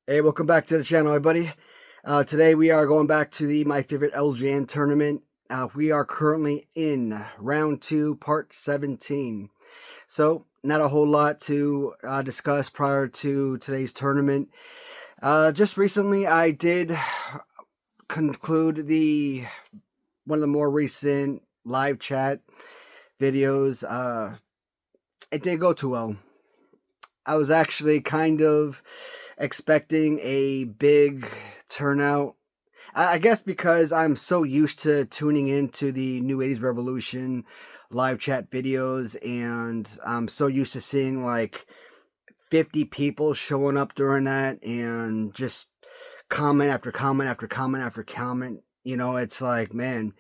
Hey, welcome back to the channel, everybody. Today we are going back to the My Favorite LJN tournament. We are currently in round 2, part 17. So, not a whole lot to discuss prior to today's tournament. Just recently, I did conclude one of the more recent live chat videos. It didn't go too well. I was actually kind of expecting a big turnout. I guess because I'm so used to tuning into the New 80s Revolution live chat videos, and I'm so used to seeing like 50 people showing up during that and just comment after comment after comment after comment. It's like, man,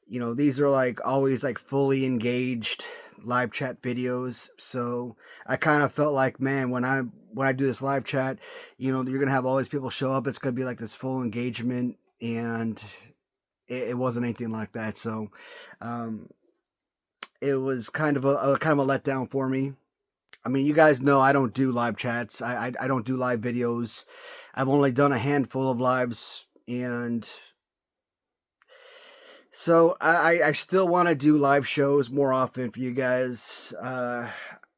these are like always like fully engaged live chat videos. So I kind of felt like, man, when I do this live chat, you're gonna have all these people show up. It's gonna be like this full engagement, and it wasn't anything like that. So it was kind of a letdown for me. I mean, you guys know I don't do live chats. I don't do live videos. I've only done a handful of lives, and so I still want to do live shows more often for you guys,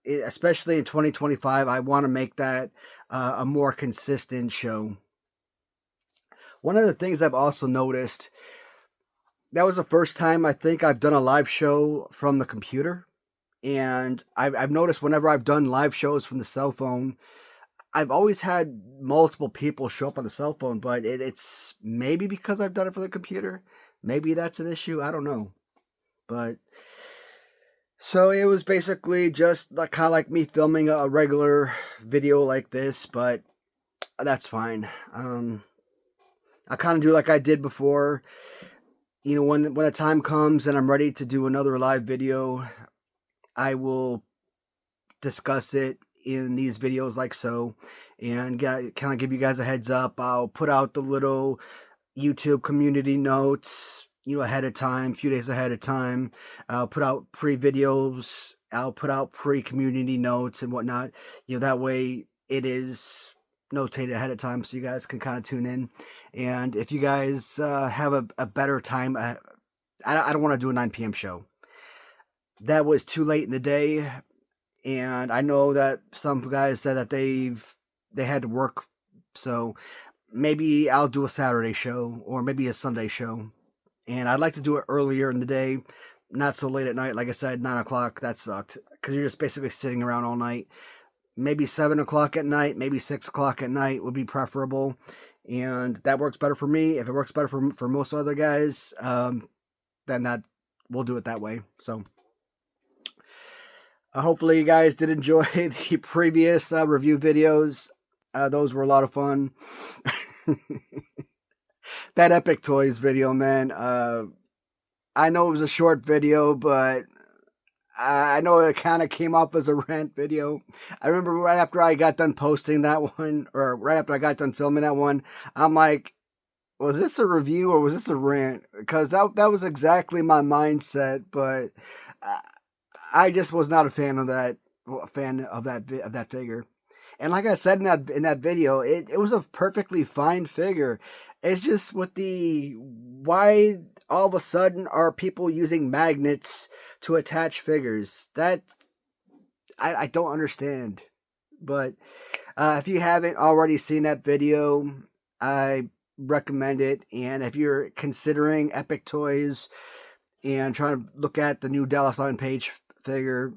especially in 2025. I want to make that a more consistent show. One of the things I've also noticed, that was the first time I think I've done a live show from the computer. And I've noticed whenever I've done live shows from the cell phone, I've always had multiple people show up on the cell phone, but it's maybe because I've done it from the computer. Maybe that's an issue. I don't know. But so it was basically just like kind of like me filming a regular video like this, but that's fine. I kind of do like I did before. When the time comes and I'm ready to do another live video, I will discuss it in these videos like so, and kind of give you guys a heads up. I'll put out the little YouTube community notes, ahead of time, a few days ahead of time. I'll put out pre-videos. I'll put out pre-community notes and whatnot. That way it is notated ahead of time so you guys can kind of tune in. And if you guys have a better time, I don't want to do a 9 p.m. show. That was too late in the day, and I know that some guys said that they had to work, so maybe I'll do a Saturday show or maybe a Sunday show. And I'd like to do it earlier in the day, not so late at night. Like I said, 9 o'clock, that sucked, because you're just basically sitting around all night. Maybe 7 o'clock at night, maybe 6 o'clock at night would be preferable. And that works better for me. If it works better for most other guys, then we'll do it that way. So hopefully you guys did enjoy the previous review videos. Those were a lot of fun. That Epic Toys video, man. I know it was a short video, but I know it kind of came off as a rant video. I remember right after I got done posting that one, or right after I got done filming that one, I'm like, was this a review or was this a rant? Because that was exactly my mindset, but I just was not a fan of that figure. And like I said in that video, it was a perfectly fine figure. It's just with why all of a sudden are people using magnets to attach figures? That I don't understand. But if you haven't already seen that video, I recommend it. And if you're considering Epic Toys and trying to look at the new Dallas Lion Page figure,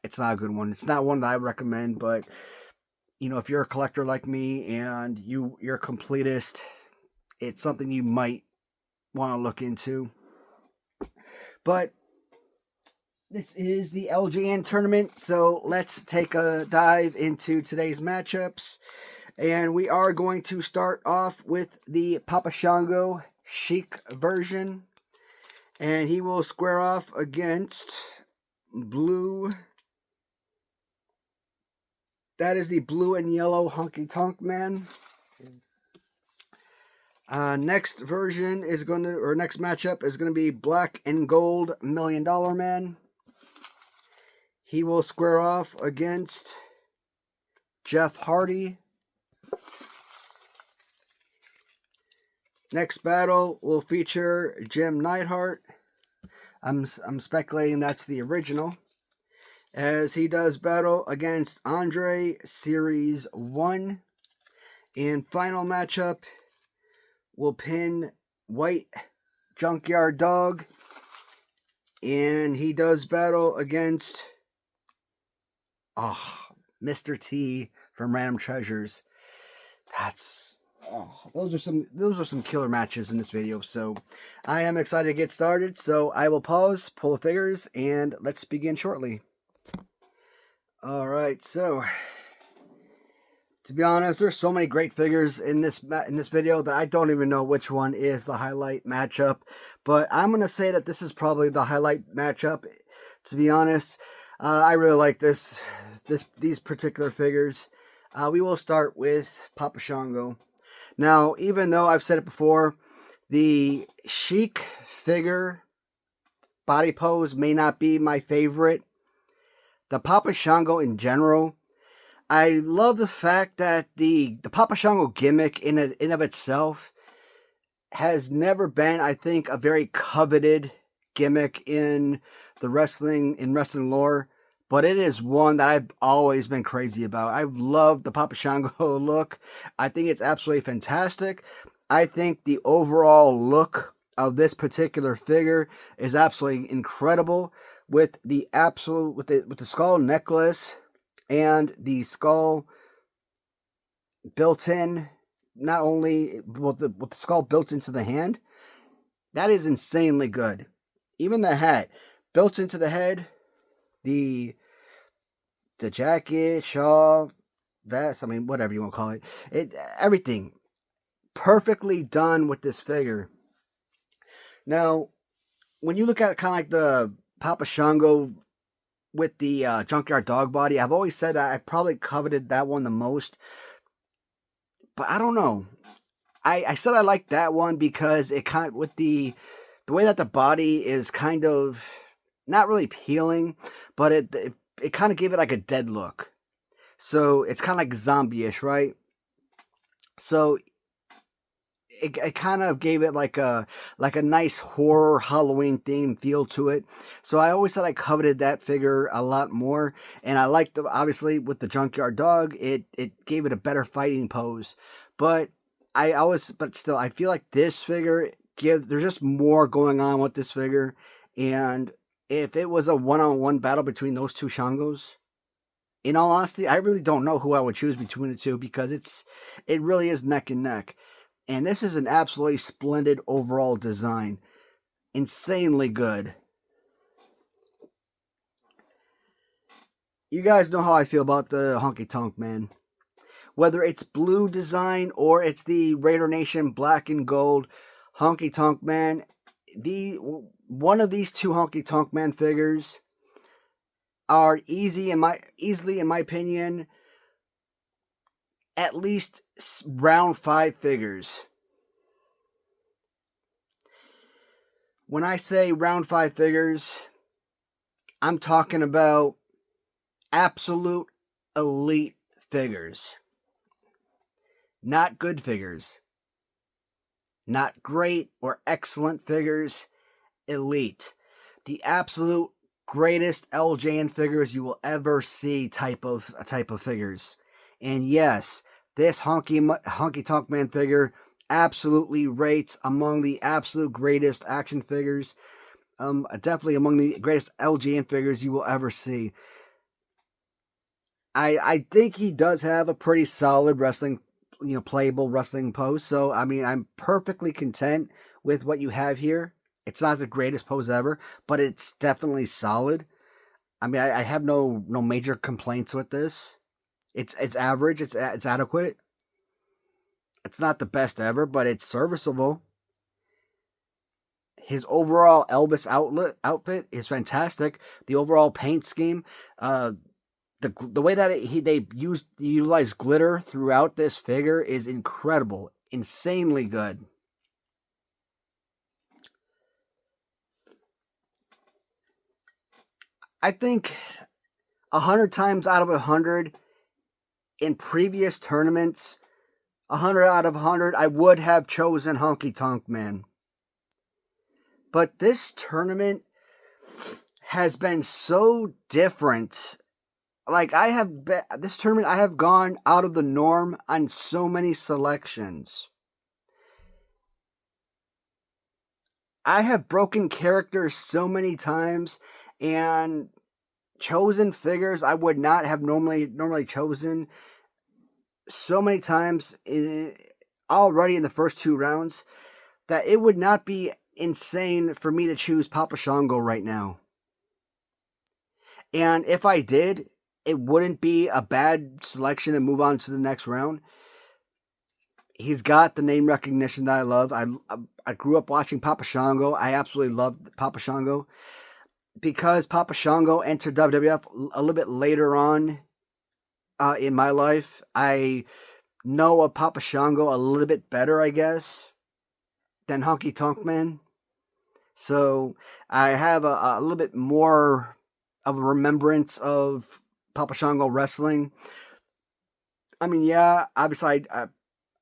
it's not a good one. It's not one that I recommend, but if you're a collector like me and you're a completist, it's something you might want to look into. But this is the LJN tournament, so let's take a dive into today's matchups. And we are going to start off with the Papa Shango Chic version. And he will square off against blue. That is the blue and yellow Honky Tonk Man. Next version is next matchup is going to be black and gold $1 Million Man. He will square off against Jeff Hardy. Next battle will feature Jim Neidhart. I'm speculating that's the original, as he does battle against Andre Series 1. And final matchup will pin White Junkyard Dog, and he does battle against Mr. T from Random Treasures. Those are some killer matches in this video. So I am excited to get started. So I will pause, pull the figures, and let's begin shortly. All right, so to be honest, there's so many great figures in this video that I don't even know which one is the highlight matchup. But I'm gonna say that this is probably the highlight matchup. To be honest, I really like these particular figures. We will start with Papa Shango. Now, even though I've said it before, the Sheik figure body pose may not be my favorite. The Papa Shango in general, I love the fact that the Papa Shango gimmick in of itself has never been, I think, a very coveted gimmick in wrestling lore, but it is one that I've always been crazy about. I love the Papa Shango look. I think it's absolutely fantastic. I think the overall look of this particular figure is absolutely incredible, with the skull necklace and the skull built in, not only with the skull built into the hand. That is insanely good. Even the hat built into the head, the jacket, shawl, vest, I mean, whatever you want to call it, everything perfectly done with this figure. Now, when you look at kind of like the Papa Shango with the Junkyard Dog body, I've always said that I probably coveted that one the most. But I don't know. I said I liked that one because it kind of, with the way that the body is kind of not really peeling, but it kind of gave it like a dead look. So it's kind of like zombie-ish, right? So it kind of gave it like a nice horror Halloween themed feel to it. So I always said I coveted that figure a lot more, and I liked obviously with the Junkyard Dog, it gave it a better fighting pose. But still, I feel like this figure there's just more going on with this figure, and if it was a one-on-one battle between those two Shangos, in all honesty, I really don't know who I would choose between the two, because it really is neck and neck. And this is an absolutely splendid overall design. Insanely good. You guys know how I feel about the Honky Tonk Man. Whether it's blue design or it's the Raider Nation black and gold Honky Tonk Man, one of these two Honky Tonk Man figures are easily, in my opinion, at least round 5 figures. When I say round 5 figures, I'm talking about absolute elite figures. Not good figures. Not great or excellent figures. Elite. The absolute greatest LJN figures you will ever see type of figures. And yes, this Honky Tonk Man figure absolutely rates among the absolute greatest action figures. Definitely among the greatest LJN figures you will ever see. I think he does have a pretty solid wrestling, playable wrestling pose. So, I mean, I'm perfectly content with what you have here. It's not the greatest pose ever, but it's definitely solid. I mean, I have no major complaints with this. It's average. It's adequate. It's not the best ever, but it's serviceable. His overall Elvis outfit is fantastic. The overall paint scheme, the way that they utilize glitter throughout this figure is incredible, insanely good. I think 100 times out of 100 in previous tournaments, 100 out of 100, I would have chosen Honky Tonk Man. But this tournament has been so different. Like, this tournament, I have gone out of the norm on so many selections. I have broken characters so many times and chosen figures I would not have normally chosen so many times already in the first 2 rounds that it would not be insane for me to choose Papa Shango right now. And if I did, it wouldn't be a bad selection to move on to the next round. He's got the name recognition that I love. I grew up watching Papa Shango. I absolutely loved Papa Shango. Because Papa Shango entered WWF a little bit later on in my life, I know of Papa Shango a little bit better, I guess, than Honky Tonk Man. So I have a little bit more of a remembrance of Papa Shango wrestling. I mean, yeah, obviously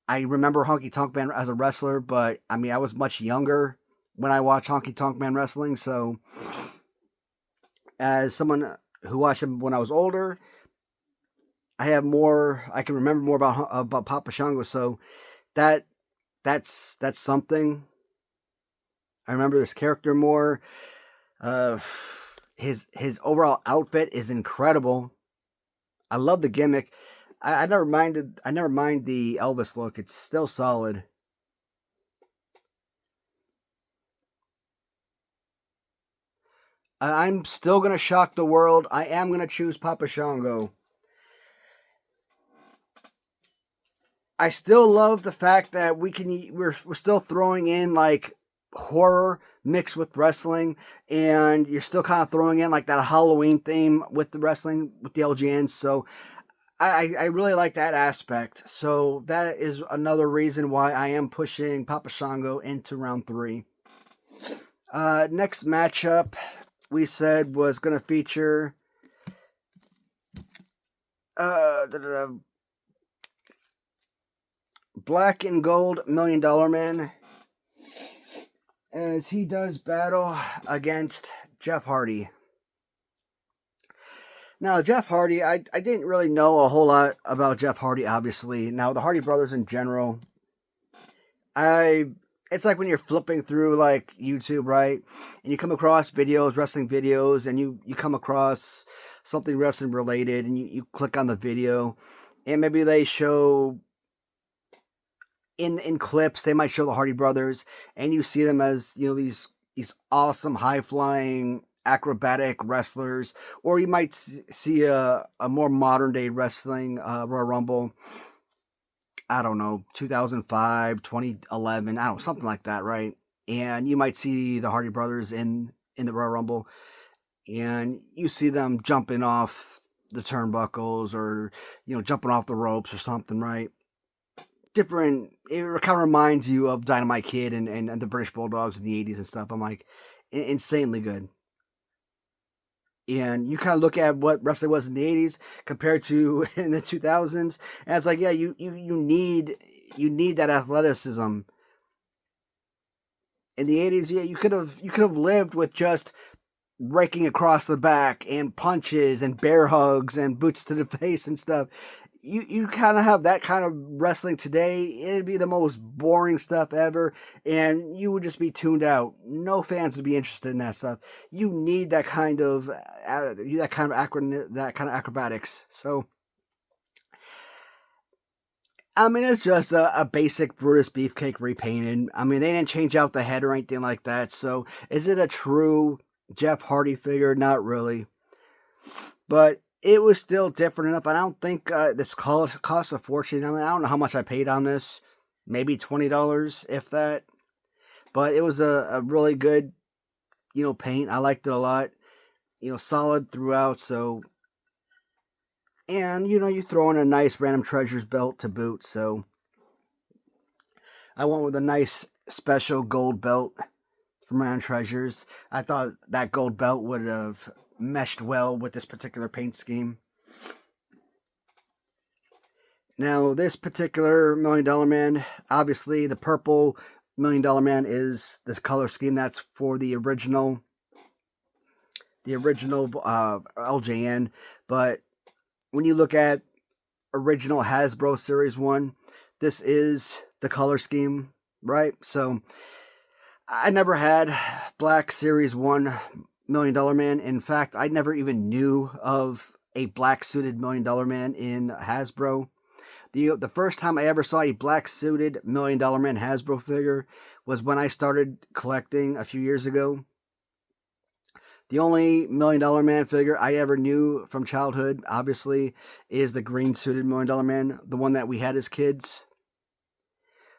I remember Honky Tonk Man as a wrestler, but I mean, I was much younger when I watched Honky Tonk Man wrestling, so as someone who watched him when I was older, I can remember more about Papa Shango, so that's something. I remember this character more. His overall outfit is incredible. I love the gimmick. I never mind the Elvis look. It's still solid. I'm still gonna shock the world. I am gonna choose Papa Shango. I still love the fact that we're still throwing in like horror mixed with wrestling, and you're still kind of throwing in like that Halloween theme with the wrestling with the LJN. So I really like that aspect. So that is another reason why I am pushing Papa Shango into round 3. Next matchup we said was going to feature Black and Gold $1 Million Man as he does battle against Jeff Hardy. Now, Jeff Hardy, I didn't really know a whole lot about Jeff Hardy, obviously. Now, the Hardy brothers in general, it's like when you're flipping through like YouTube, right? And you come across videos, wrestling videos, and you come across something wrestling related, and you click on the video, and maybe they show in clips, they might show the Hardy brothers, and you see them as, you know, these awesome high flying acrobatic wrestlers, or you might see a more modern day wrestling Royal Rumble. I don't know, 2005, 2011, I don't know, something like that, right? And you might see the Hardy brothers in the Royal Rumble, and you see them jumping off the turnbuckles, or, you know, jumping off the ropes or something, right? Different. It kind of reminds you of Dynamite Kid and the British Bulldogs in the 80s and stuff. I'm like, insanely good. And you kind of look at what wrestling was in the 80s compared to in the 2000s, and it's like, yeah, you need that athleticism. In the 80s, yeah, you could have lived with just raking across the back and punches and bear hugs and boots to the face and stuff. You kind of have that kind of wrestling today. It'd be the most boring stuff ever, and you would just be tuned out. No fans would be interested in that stuff. You need that kind of acrobatics. So, I mean, it's just a basic Brutus Beefcake repainted. I mean, they didn't change out the head or anything like that. So, is it a true Jeff Hardy figure? Not really, but it was still different enough. I don't think this cost a fortune. I mean, I don't know how much I paid on this. Maybe $20, if that. But it was a really good, you know, paint. I liked it a lot. You know, solid throughout. So, and you know, you throw in a nice Random Treasures belt to boot. So, I went with a nice special gold belt from Random Treasures. I thought that gold belt would have meshed well with this particular paint scheme. Now, this particular $1 Million Man, obviously the purple $1 Million Man is the color scheme that's for the original LJN. But when you look at original Hasbro Series 1, this is the color scheme, right? So I never had black Series 1 $1 Million Man. In fact, I never even knew of a black suited $1 Million Man in Hasbro. The first time I ever saw a black suited $1 Million Man Hasbro figure was when I started collecting a few years ago. The only $1 Million Man figure I ever knew from childhood, obviously, is the green suited $1 Million Man, the one that we had as kids.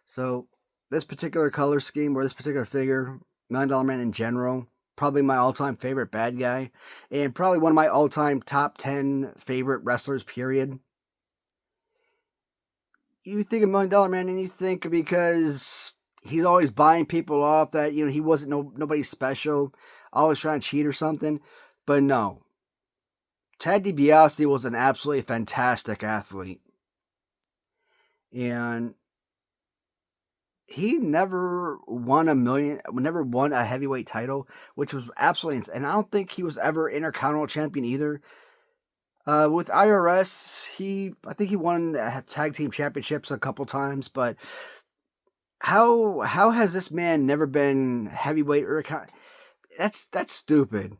So this particular color scheme, or this particular figure, $1 Man in general, probably my all-time favorite bad guy, and probably one of my all-time top 10 favorite wrestlers, period. You think of $1 Man and you think because he's always buying people off that, he wasn't nobody special, always trying to cheat or something. But no. Ted DiBiase was an absolutely fantastic athlete. And he never won a heavyweight title, which was absolutely insane. And I don't think he was ever Intercontinental Champion either. With IRS, I think he won tag team championships a couple times, but how has this man never been heavyweight or that's stupid.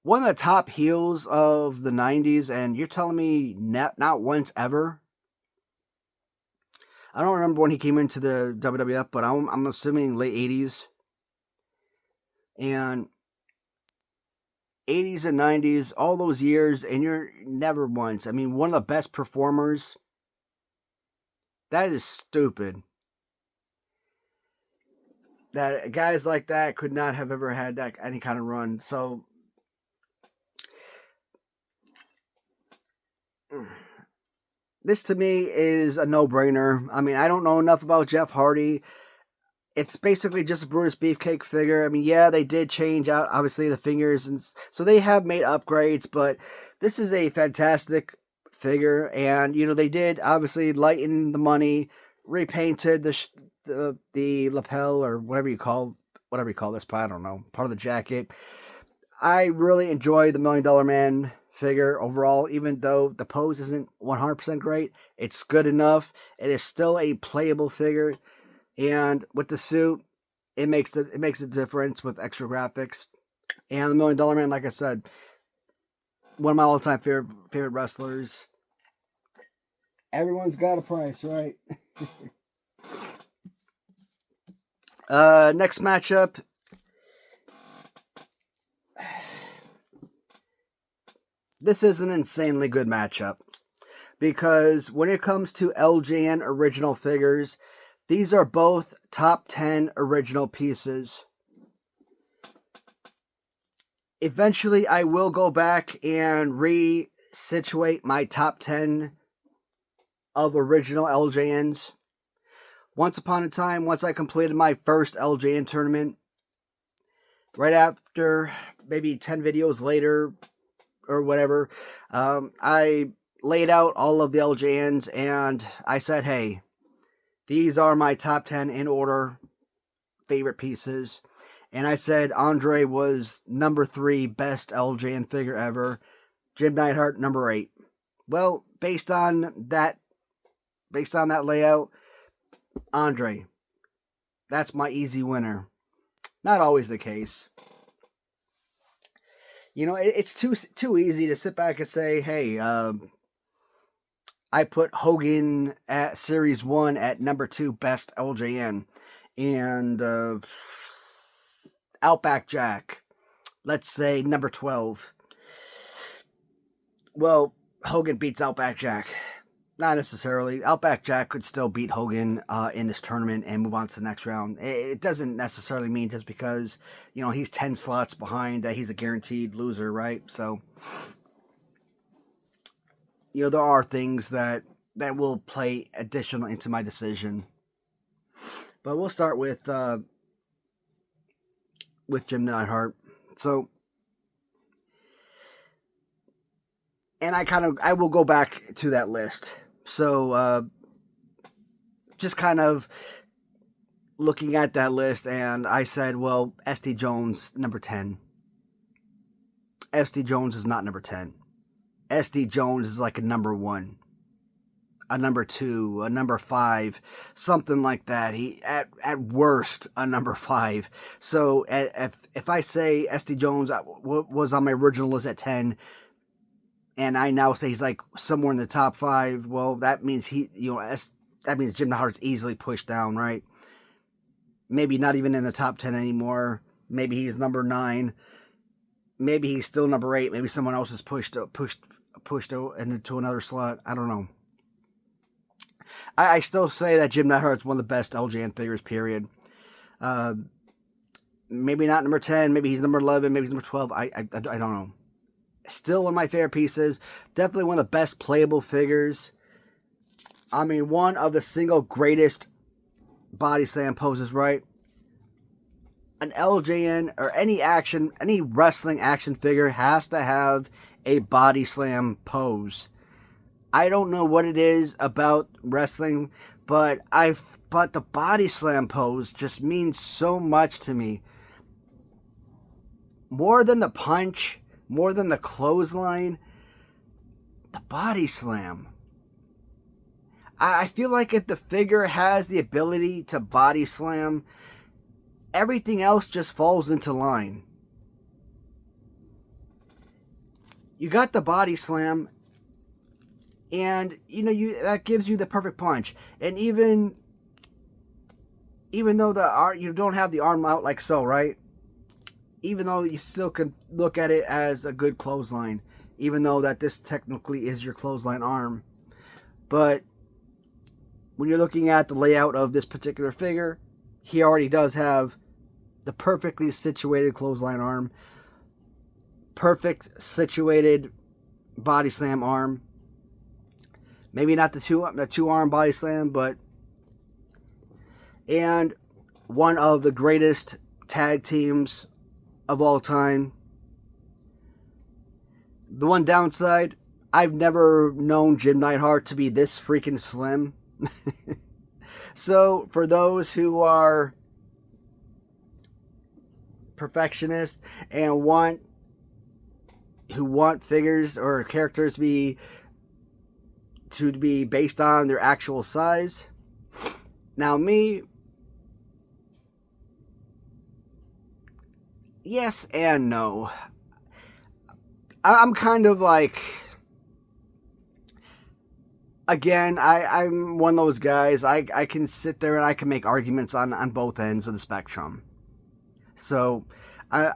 One of the top heels of the 90s, and you're telling me not once ever? I don't remember when he came into the WWF, but I'm assuming late 80s. And 80s and 90s, all those years, and you're never once. I mean, one of the best performers. That is stupid. That guys like that could not have ever had that any kind of run. So this to me is a no-brainer. I mean, I don't know enough about Jeff Hardy. It's basically just a Brutus Beefcake figure. I mean, yeah, they did change out, obviously, the fingers, and so they have made upgrades, but this is a fantastic figure, and, they did, obviously, lighten the money, repainted the lapel, or whatever you call this part, I don't know, part of the jacket. I really enjoy the $1 Million Man figure overall, even though the pose isn't 100% great. It's good enough. It is still a playable figure. And with the suit, it makes a difference with extra graphics. And the $1 Man, like I said, one of my all-time favorite wrestlers. Everyone's got a price, right? Next matchup. This is an insanely good matchup because when it comes to LJN original figures, these are both top 10 original pieces. Eventually, I will go back and resituate my top 10 of original LJNs. Once upon a time, once I completed my first LJN tournament, right after, maybe 10 videos later, or whatever, I laid out all of the LJNs, and I said, hey, these are my top 10 in order favorite pieces. And I said Andre was number 3 best LJN figure ever. Jim Neidhart, number 8. Well, based on that layout, Andre, that's my easy winner. Not always the case. It's too easy to sit back and say, hey, I put Hogan at Series 1 at number 2 best LJN. And Outback Jack, let's say number 12. Well, Hogan beats Outback Jack. Not necessarily. Outback Jack could still beat Hogan in this tournament and move on to the next round. It doesn't necessarily mean just because, he's 10 slots behind that he's a guaranteed loser, right? So, there are things that will play additional into my decision. But we'll start with Jim Neidhart. So, and I will go back to that list. So, just kind of looking at that list, and I said, well, SD Jones, number 10. SD Jones is not number 10. SD Jones is like a number 1, a number 2, a number 5, something like that. He at worst a number 5. So if I say SD Jones was on my original list at 10, and I now say he's like somewhere in the top 5, well, that means that means Jim Neidhart's easily pushed down, right? Maybe not even in the top 10 anymore. Maybe he's number 9. Maybe he's still number 8. Maybe someone else has pushed into another slot. I don't know. I still say that Jim Neidhart's one of the best LJN figures, period. Maybe not number 10. Maybe he's number 11. Maybe he's number 12. I don't know. Still one of my favorite pieces. Definitely one of the best playable figures. I mean, one of the single greatest body slam poses, right? An LJN or any wrestling action figure has to have a body slam pose. I don't know what it is about wrestling, but the body slam pose just means so much to me. More than the punch, more than the clothesline, the body slam. I feel like if the figure has the ability to body slam, everything else just falls into line. You got the body slam, and that gives you the perfect punch. And even though you don't have the arm out like so, right? Even though you still can look at it as a good clothesline, even though that this technically is your clothesline arm. But when you're looking at the layout of this particular figure, he already does have the perfectly situated clothesline arm, perfect situated body slam arm. Maybe not the two arm body slam, and one of the greatest tag teams of all time. The one downside, I've never known Jim Neidhart to be this freaking slim. So for those who are perfectionists and want figures or characters to be based on their actual size, now me, yes and no. I'm kind of like, again, I'm one of those guys, I can sit there and I can make arguments on both ends of the spectrum. So I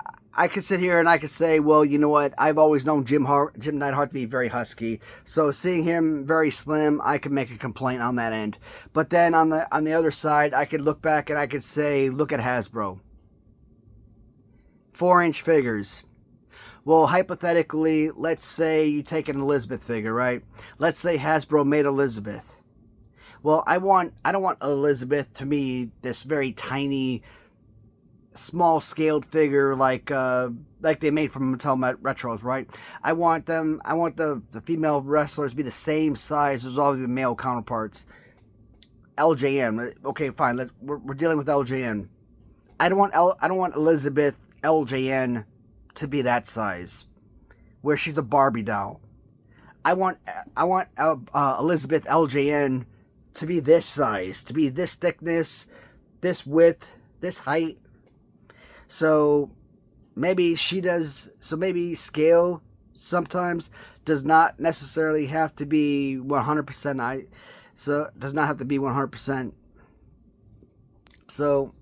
could sit here and I could say, well, you know what, I've always known Jim Neidhart to be very husky, so seeing him very slim, I could make a complaint on that end. But then on the other side, I could look back and I could say, look at Hasbro. 4-inch figures. Well, hypothetically, let's say you take an Elizabeth figure, right? Let's say Hasbro made Elizabeth. Well, I don't want Elizabeth to be this very tiny, small-scaled figure like they made from Mattel Retros, right? I want the female wrestlers to be the same size as all the male counterparts. LJN, okay, fine. We're dealing with LJN. I don't want Elizabeth LJN to be that size, where she's a Barbie doll. I want Elizabeth LJN to be this size, to be this thickness, this width, this height. So maybe she does. So maybe scale sometimes does not necessarily have to be 100%. So it does not have to be 100%. So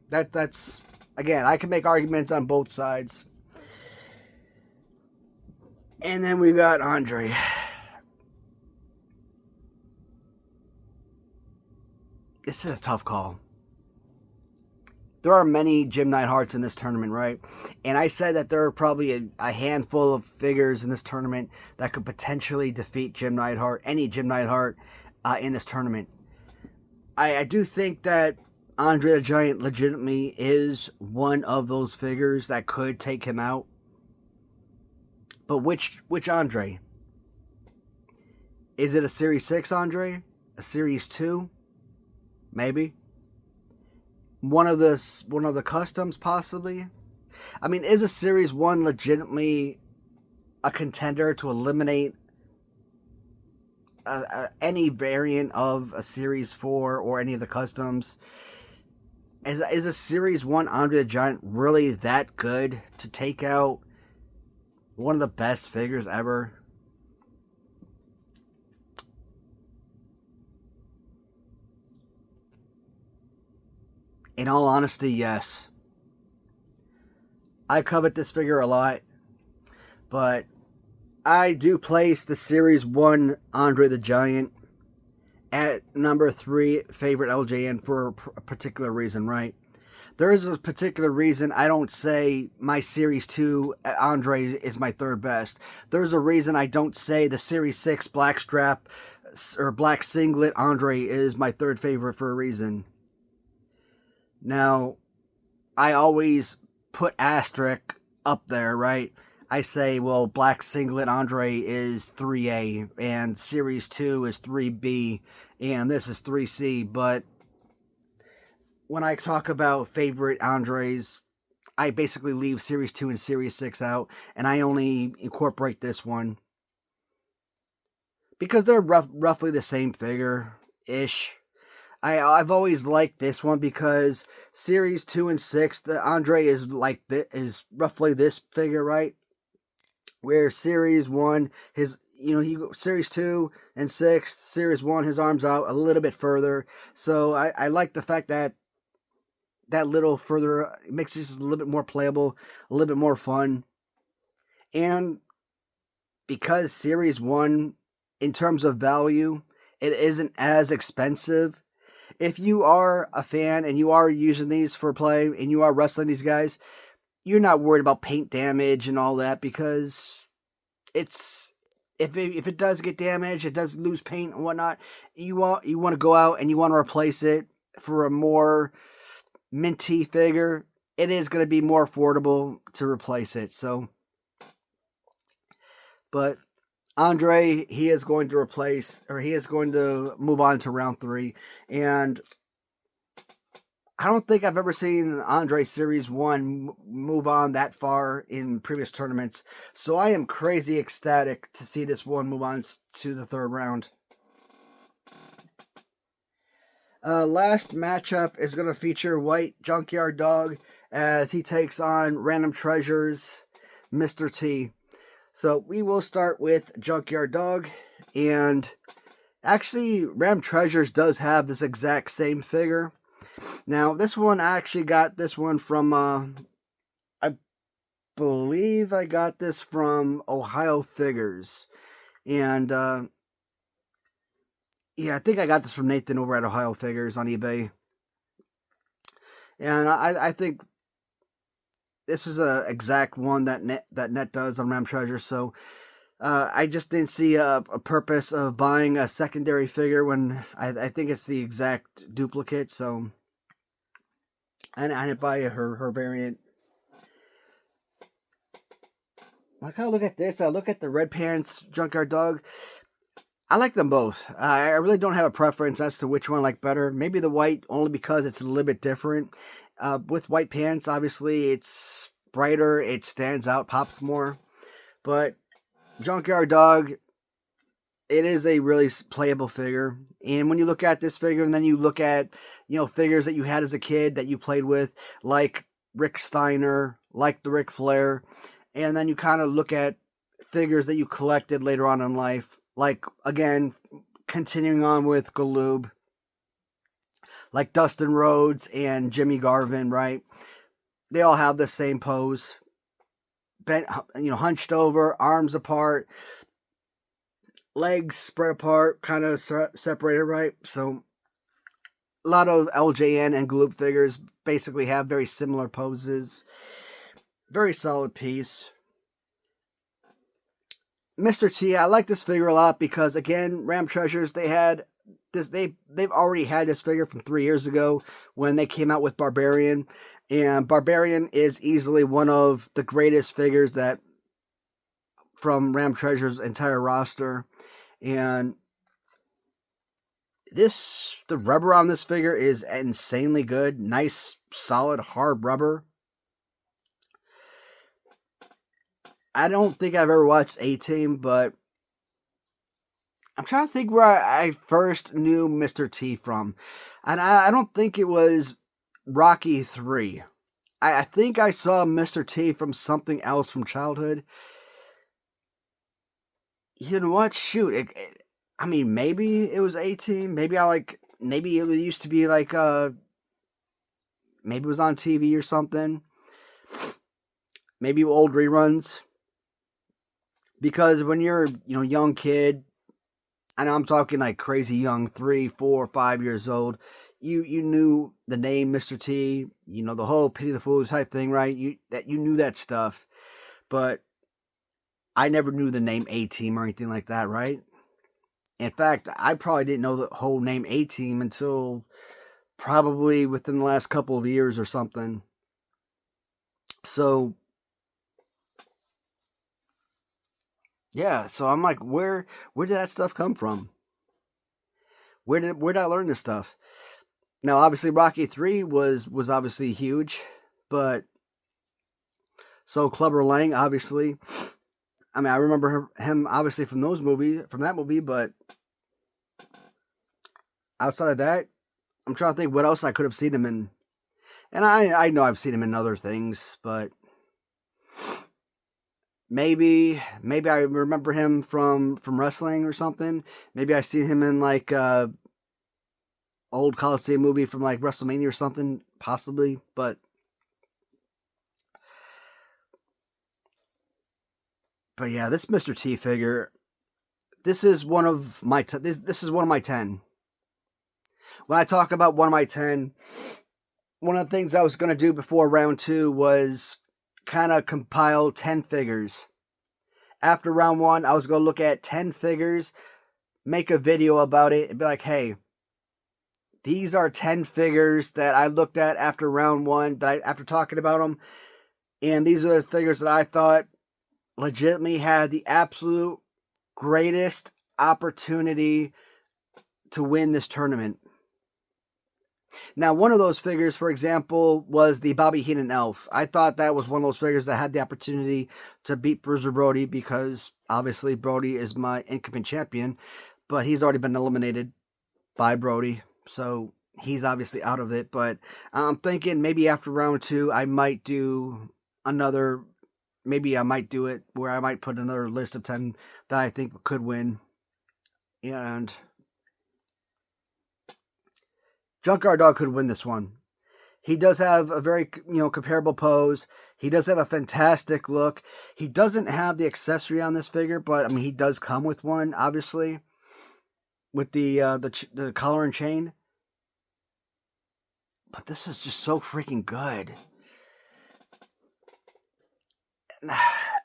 that's, again, I can make arguments on both sides. And then we got Andre. This is a tough call. There are many Jim Neidharts in this tournament, right? And I said that there are probably a handful of figures in this tournament that could potentially defeat Jim Neidhart, any Jim Neidhart in this tournament. I do think that Andre the Giant legitimately is one of those figures that could take him out. But which Andre? Is it a Series 6 Andre? a Series 2, maybe. One of the customs, possibly. I mean, is a Series 1 legitimately a contender to eliminate any variant of a Series 4 or any of the customs? Is a Series 1 Andre the Giant really that good to take out one of the best figures ever? In all honesty, yes. I covet this figure a lot, but I do place the Series 1 Andre the Giant at number 3 favorite LJN for a particular reason, right? There is a particular reason I don't say my Series 2 Andre is my third best. There's a reason I don't say the Series 6 black strap or black singlet Andre is my third favorite for a reason. Now, I always put asterisk up there, right? I say, well, black singlet Andre is 3A and Series 2 is 3B and this is 3C, but when I talk about favorite Andres, I basically leave Series 2 and Series 6 out, and I only incorporate this one because they're roughly the same figure-ish. I've always liked this one because Series 2 and 6, the Andre is is roughly this figure, right? Where Series 1, Series 2 and 6, Series 1, his arms out a little bit further. So I like the fact that little further, it makes it just a little bit more playable, a little bit more fun. And because Series 1, in terms of value, it isn't as expensive. If you are a fan and you are using these for play and you are wrestling these guys, you're not worried about paint damage and all that because it's if it does get damaged, it does lose paint and whatnot. You want to go out and you want to replace it for a more minty figure. It is going to be more affordable to replace it. So, but Andre, he is going to move on to round 3, and I don't think I've ever seen Andre Series 1 move on that far in previous tournaments, so I am crazy ecstatic to see this one move on to the 3rd round. Last matchup is going to feature White Junkyard Dog as he takes on Random Treasures Mr. T. So we will start with Junkyard Dog, and actually Random Treasures does have this exact same figure. Now this one, I actually got this one from, I believe I got this from Ohio Figures, and yeah, I think I got this from Nathan over at Ohio Figures on eBay. And I think this is a exact one that Net does on Ram Treasure. So I just didn't see a purpose of buying a secondary figure when I think it's the exact duplicate. So I didn't buy her variant. I kind of look at this. I look at the Red Pants Junkyard Dog. I like them both. I really don't have a preference as to which one I like better. Maybe the white, only because it's a little bit different. With white pants, obviously, it's brighter, it stands out, pops more. But Junkyard Dog, it is a really playable figure. And when you look at this figure, and then you look at, figures that you had as a kid that you played with, like Rick Steiner, like the Ric Flair, and then you kind of look at figures that you collected later on in life, like, again, continuing on with Galoob, like Dustin Rhodes and Jimmy Garvin, right? They all have the same pose. Bent, hunched over, arms apart, legs spread apart, kind of separated, right? So a lot of LJN and Galoob figures basically have very similar poses. Very solid piece. Mr. T, I like this figure a lot because, again, Ram Treasures, they had this. They've already had this figure from 3 years ago when they came out with Barbarian, and Barbarian is easily one of the greatest figures that from Ram Treasures' entire roster, and The rubber on this figure is insanely good. Nice, solid, hard rubber. I don't think I've ever watched A-Team, but I'm trying to think where I first knew Mr. T from. And I don't think it was Rocky 3. I think I saw Mr. T from something else from childhood. You know what? Shoot. I mean, maybe it was A-Team. Maybe maybe it used to be like, maybe it was on TV or something. Maybe old reruns. Because when you're, young kid, and I'm talking like crazy young, 3, 4, 5 years old, you knew the name Mr. T, the whole Pity the Fool type thing, right? You knew that stuff. But I never knew the name A-Team or anything like that, right? In fact, I probably didn't know the whole name A-Team until probably within the last couple of years or something. So, yeah, so I'm like, where did that stuff come from? Where did I learn this stuff? Now, obviously, Rocky 3 was obviously huge, but so Clubber Lang, obviously. I mean, I remember him obviously from that movie, but outside of that, I'm trying to think what else I could have seen him in. And I know I've seen him in other things, but maybe I remember him from wrestling or something. Maybe I seen him in like old Coliseum movie from like WrestleMania or something, possibly. But yeah, this Mr. T figure, this is one of my this is one of my 10. When I talk about one of my 10, one of the things I was going to do before round 2 was kind of compile 10 figures. After round 1, I was going to look at 10 figures, make a video about it, and be like, hey, these are 10 figures that I looked at after round 1, after talking about them, and these are the figures that I thought legitimately had the absolute greatest opportunity to win this tournament. Now, one of those figures, for example, was the Bobby Heenan Elf. I thought that was one of those figures that had the opportunity to beat Bruiser Brody because, obviously, Brody is my incoming champion, but he's already been eliminated by Brody, so he's obviously out of it. But I'm thinking maybe after round 2, I might do another, maybe I might do it where I might put another list of 10 that I think could win. And Junkyard Dog could win this one. He does have a very, comparable pose. He does have a fantastic look. He doesn't have the accessory on this figure, but I mean, he does come with one, obviously, with the collar and chain. But this is just so freaking good.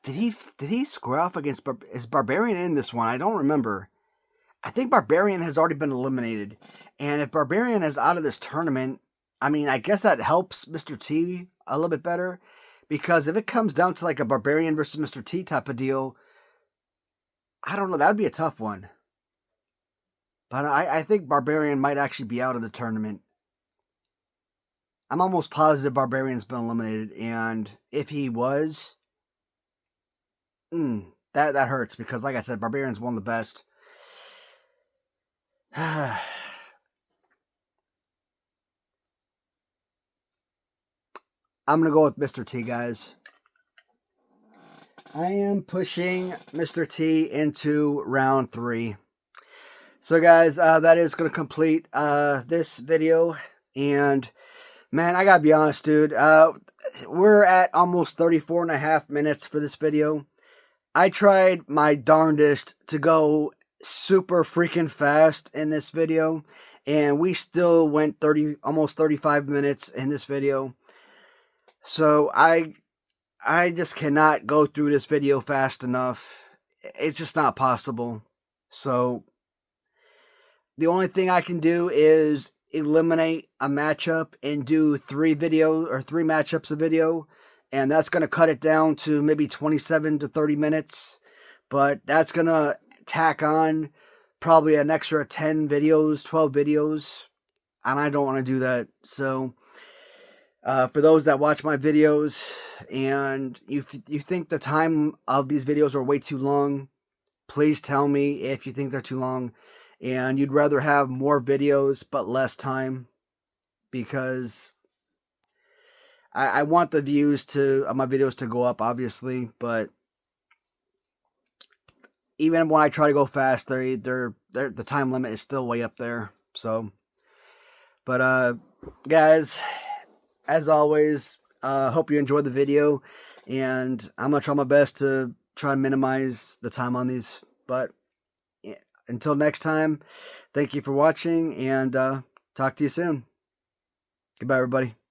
Did he square off against is Barbarian in this one? I don't remember. I think Barbarian has already been eliminated. And if Barbarian is out of this tournament, I mean, I guess that helps Mr. T a little bit better. Because if it comes down to like a Barbarian versus Mr. T type of deal, I don't know, that would be a tough one. But I think Barbarian might actually be out of the tournament. I'm almost positive Barbarian's been eliminated. And if he was, that hurts. Because like I said, Barbarian's one of the best. I'm going to go with Mr. T, guys. I am pushing Mr. T into round 3. So, guys, that is going to complete this video. And, man, I got to be honest, dude. We're at almost 34 and a half minutes for this video. I tried my darndest to go super freaking fast in this video, and we still went almost 35 minutes in this video. So I just cannot go through this video fast enough. It's just not possible. So the only thing I can do is eliminate a matchup and do 3 matchups a video, and that's going to cut it down to maybe 27 to 30 minutes. But that's going to tack on probably an extra 10 videos, 12 videos, and I don't want to do that. So for those that watch my videos and you think the time of these videos are way too long, please tell me if you think they're too long and you'd rather have more videos but less time, because I want the views of my videos to go up, obviously, but even when I try to go fast, the time limit is still way up there. So, but guys, as always, hope you enjoyed the video, and I'm gonna try my best to try and minimize the time on these. But until next time, thank you for watching, and talk to you soon. Goodbye, everybody.